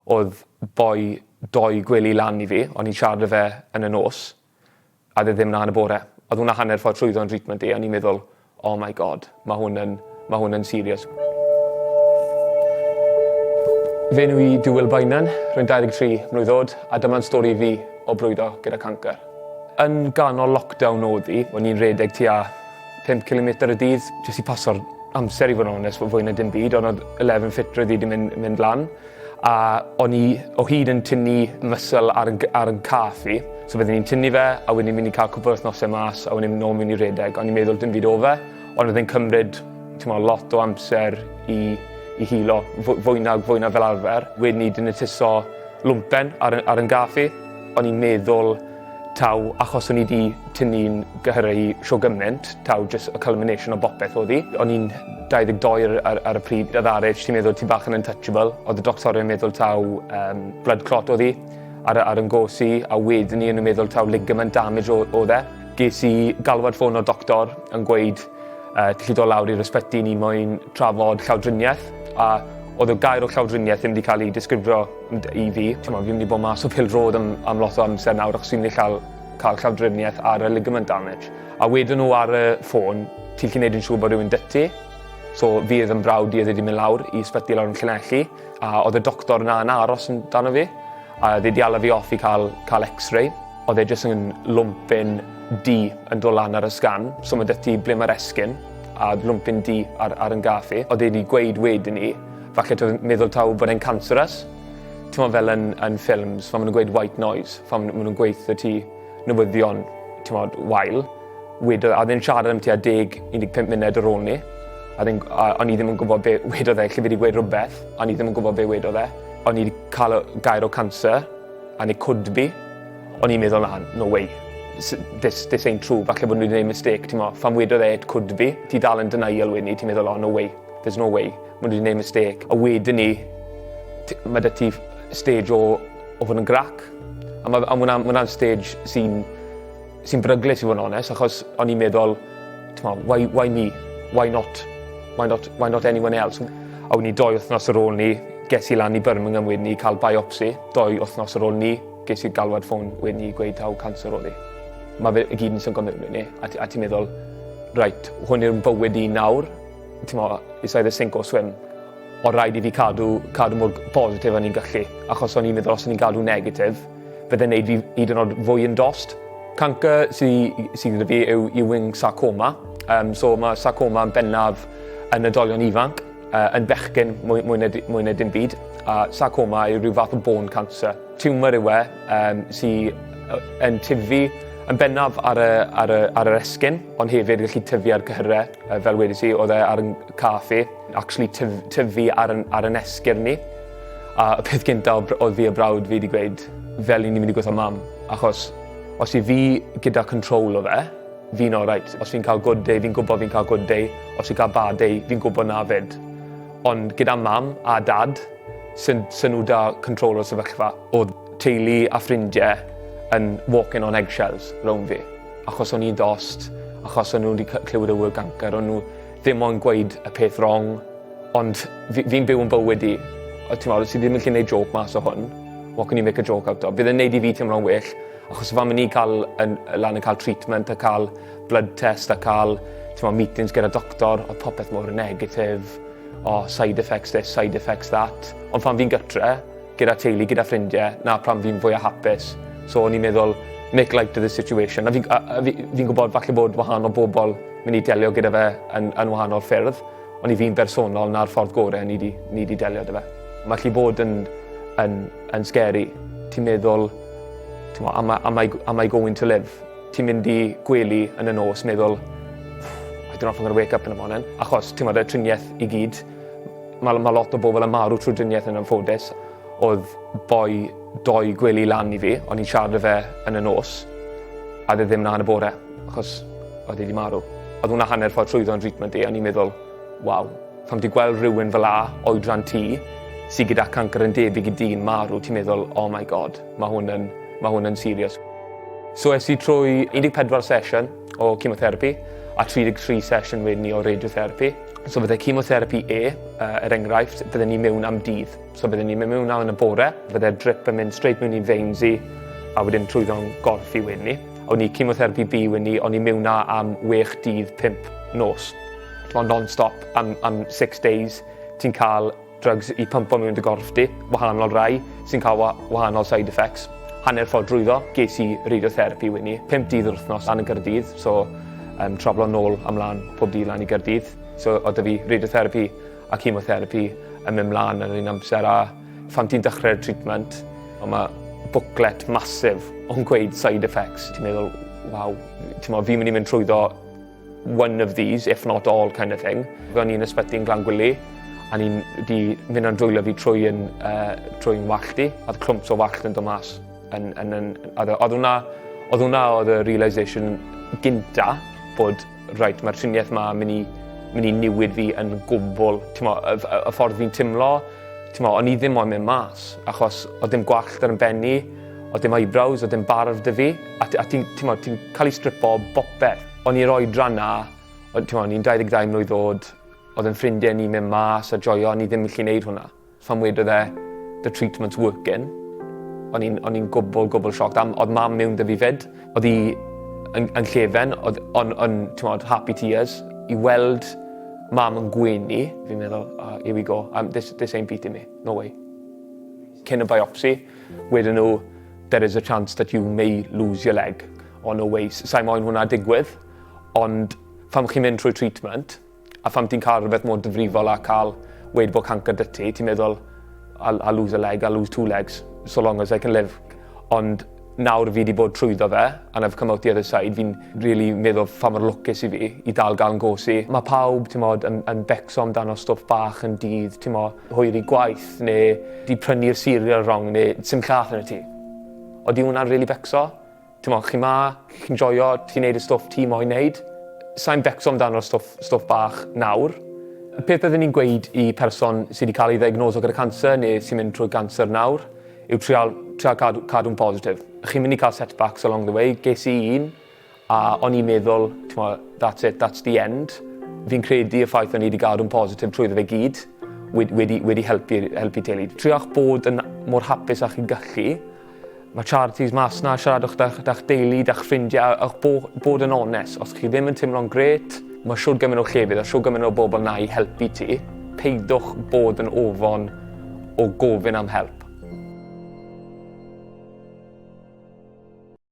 Oedd boi 2 gwely lan i fi, o'n i'n siarad fe yn y nos, a ddim na yn y bore. Oedd hwnna hanner ffordd trwyddo yn treatment i, a ni'n meddwl, oh my god, mae hwn yn serious. Fe nhw i Will Beynon, rwy'n 23 mlwydd oed, a dyma'n stori fi o brwydro gyda cancer. Yn ganol lockdown oedd hi, o'n i'n redeg tua 5 km y dydd, jyst i paso'r amser i fod yn onest, fwy na dim byd, ond oedd 11 fitro di mynd lan. A o'n i o hyd yn tynnu muscle ar yn caff fi. So byddwn i'n tynnu fe, a wedyn i'n mynd i cael cwpl o wythnosau mas, a wedyn i'n nôl mynd i redeg. O'n i'n meddwl dim byd o fe, ond oedd e'n cymryd lot o amser i hilo, fwy na fel arfer. Wedyn i dynetiso lwmpen ar yn gaff fi. O'n i'n meddwl taw, achos o'n i wedi tynnu'n gyhyru sio gymaint, taw just a culmination o bopeth oedd hi. O'n i'n 22 ar y pryd, oedd RH, ti'n meddwl ti bach yn untouchable. Oedd y doctori'n meddwl taw blood clot oedd hi ar yn gos i, a wedyn ni yn meddwl taw ligament damage oedd e. Ges i galwad ffôn o'r doctor yn gweud, ti dod lawr i'r ysbyty ni moyn trafod llawdriniaeth, a oedd y gair o llawdriniaeth ddim wedi cael ei disgrifio i fi. Fi'n mynd i bod mas o pildrod am lot o amser nawr, achos fi'n mynd i cael llawdriniaeth ar y ligament damage. A wedyn nhw ar y ffôn, ti'n gallu gwneud yn siŵr bod rhywun dyti. So fi oedd yn brawd i oedd wedi mynd lawr i ysbyty lawr yn Llanelli, a oedd y doctor yna yn aros amdano fi, a oedd wedi ala fi off i cael x-ray. Oedd e jyst yn lwmpyn D yn dod lan ar y sgan, so mae dyti ble mae'r esgyn, a lwmpyn D ar yn gaff fi. Oedd e wedi gweud wedyn ni, falle ti'n meddwl taw bod e'n cancerous. Ti'n fel yn ffilms, fan maen nhw'n gweud white noise, fan maen nhw'n gweithio ti newyddion, wael. A oedd e'n siarad am tua 10-15 munud ar ôl ni. O'n i ddim yn gwybod be wedodd e, lle fi wedi gweud rhywbeth, o'n i ddim yn gwybod be wedodd e. O'n i wedi cael gair o cancer, and it could be. O'n i'n meddwl, no way, this ain't true, falle bod nhw wedi gwneud mistake, fan wedodd e, it could be. Ti dal yn denial wedyn ni, ti'n meddwl, no way, there's no way, bod nhw wedi gwneud mistake. A wedyn ni, mae dy ti stage o fod yn grac. A mae hwnna'n stage sy'n bryglis i fod yn onest, achos o'n i'n meddwl, why me? Why not anyone else? A wedyn ni 2 wythnos ar ôl ni, ges i lan i Birmingham wedyn ni cael biopsi. 2 wythnos ar ôl ni, ges i galwad ffôn wedyn ni gweud taw cancer oedd hi. Mae fe i gyd yn syngo mewn ni, a ti'n meddwl, right, hwn yw'n bywyd i nawr, it's either sink or swim. O rhaid i fi cadw mor positif o'n i'n gallu, achos o'n i'n meddwl os o'n i'n gadw negatif, bydde'n neud fi hyd yn oed fwy yn dost. Cancer sydd gyda fi yw wing sarcoma. So mae sarcoma yn bennaf yn oedolion ifanc, yn bechgyn mwy na dim byd. A sarcoma yw rhyw fath o bone cancer. Tumour yw sydd yn tyfu yn bennaf ar yr esgyn, ond hefyd gallu tyfu ar gyhyrau, fel wedys i, oedd e ar yn caff i, actually tyfu ar yn esgyn ni. A y peth gyntaf oedd fi a brawd fi wedi gweud, fel ni'n mynd i gweithio mam, achos os i fi gyda control o fe, fi'n alright. Os fi'n cael good day, fi'n gwybod fi'n cael good day. Os fi'n cael bad day, fi'n gwybod na fyd. Ond gyda mam a dad, sy'n nhw da control o sefyllfa. Oedd teulu a ffrindiau yn walking on eggshells rownd fi. Achos o'n i'n dost, achos o'n nhw wedi clywed y wyl cancer, o'n nhw ddim ond gweud y peth wrong, ond fi'n byw yn bywyd i. Os i ddim yn gallu gwneud joke mas o hwn, what can you make a joke out of? Bydd yn neud i fi teimlo'n well, achos fan mynd i cael treatment, a cael blood test, a cael meetings gyda doctor, oedd popeth mor negatif, side effects this, side effects that. Ond fan fi'n gytre, gyda teulu, gyda ffrindiau, na pram fi'n fwy a hapus. So o'n i'n meddwl, make light of the situation. A fi'n gwybod falle bod wahanol bobl mynd i delio gyda fe yn wahanol ffyrdd, ond i fi'n bersonol na'r ffordd gorau ni di delio gyda fe. Mae gallu bod yn scary. Ti'n meddwl, am I going to live? Ti'n mynd i gwely yn y nos, meddwl, I don't know if I'm going to wake up in the morning. Achos, ti'n meddwl, y triniaeth i gyd, mae lot o bobl yn marw trwy triniaeth yn anffodus. Oedd boi 2 gwely lan i fi, o'n i'n siarad fe yn y nos, a ddim na yn y bore, achos oedd wedi marw. Oedd hwnna hanner ffordd trwyddo yn treatment i, a ni'n meddwl, waw, pham di gweld rhywun fel oedran ti, sydd gyda cancer yn debyg i dyn marw, ti'n meddwl, oh my god, mae hwn yn serious. So es i trwy 14 sesiwn o Chemotherapy a 33 sesiwn wedyn ni o radiotherapy. So bydde chemotherapy enghraifft, bydden ni mewn am dydd. So bydden ni mewn am y bore, bydde drip yn mynd straight mewn i veins i, a wedyn trwyddo'n gorff i wedyn ni. O'n i chemotherapy B wedyn ni, o'n i mewn am 6 dydd, 5 nos. Non-stop am 6 days, ti'n cael drugs i pympo mewn dy gorff di, wahanol rai, sy'n cael wahanol side effects. Hanner ffordd drwyddo, ges i radiotherapy wedyn ni. 5 dydd yr wythnos lan yn Gaerdydd, so traflo nôl amlan pob dydd lan i Gaerdydd. So oedd fi radiotherapy a chemotherapy yn mynd mlaen yn un amser a pham ti'n dechrau'r treatment, mae booklet masif o'n gweud side effects. Ti'n meddwl, waw, fi'n mynd i mynd trwyddo one of these, if not all kind of thing. Fe o'n i'n ysbyty yn Glangwili, a ni'n di mynd yn dwylo fi trwy'n wallt i, a clwmps o wallt yn dod mas. Oedd hwnna oedd y realisation gynta bod, mae'r triniaeth yma mynd i niwyd fi yn gwbl. Y ffordd fi'n timlo, o'n i ddim o'n mynd mas, achos oedd dim gwallt ar yn benni, oedd dim eyebrows, oedd dim barf dy fi, a ti'n cael ei stripo bopeth. O'n i'r oedran na, o'n i'n 22 mlwydd oed, oedd yn ffrindiau ni'n mynd mas a joio, o'n i ddim yn gallu gwneud hwnna. Pham wedodd the treatment's working, o'n i'n gwbl sioct. Oedd mam mewn dy fi fyd, oedd hi yn llefen, oedd happy tears, i weld mam yn gwenu, fi'n meddwl, here we go, this ain't beating me, no way. Cyn y biopsy, wedyn nhw, there is a chance that you may lose your leg, or no way. Sa'i moyn hwnna digwydd, ond pham chi'n mynd trwy treatment, a pham ti'n cael rhywbeth mor difrifol a cael weid bod cancer dy ti, ti'n meddwl, I'll lose a leg, I'll lose 2 legs, so long as I can live. Ond nawr fi wedi bod trwyddo fe, and I've come out the other side, fi'n really meddwl pham mor lwcus i fi i dal gael yn gosi. Mae pawb yn becso amdano stwff bach yn dydd, hwyr i gwaith, neu di prynu'r cereal wrong, neu sim llath yn y ti. Odi hwnna'n really becso? Chi chi'n joio, ti'n neud y stwff ti moyn neud. Sa'n becso amdano stwff bach nawr. Y peth byddwn ni'n gweud i person sydd wedi cael ei ddiagnoso gyda cancer neu sy'n mynd trwy cancer nawr yw trial cadw'n positif. Chi'n mynd i cael setbacks along the way. Ges i un, a o'n i'n meddwl, that's it, that's the end. Fi'n credu y ffaith o'n i wedi gadw'n positif trwyddo fe gyd wedi helpu teulu. Triach bod yn mor hapus a chi'n gallu. Mae charities mas na, siaradwch da'ch deulu, da'ch ffrindiau, a'ch bod yn onest. Os chi ddim yn teimlo'n gret, mae siwr gymaint o llefydd a siwr gymaint o bobl na i helpu ti. Peidwch bod yn ofon o gofyn am help.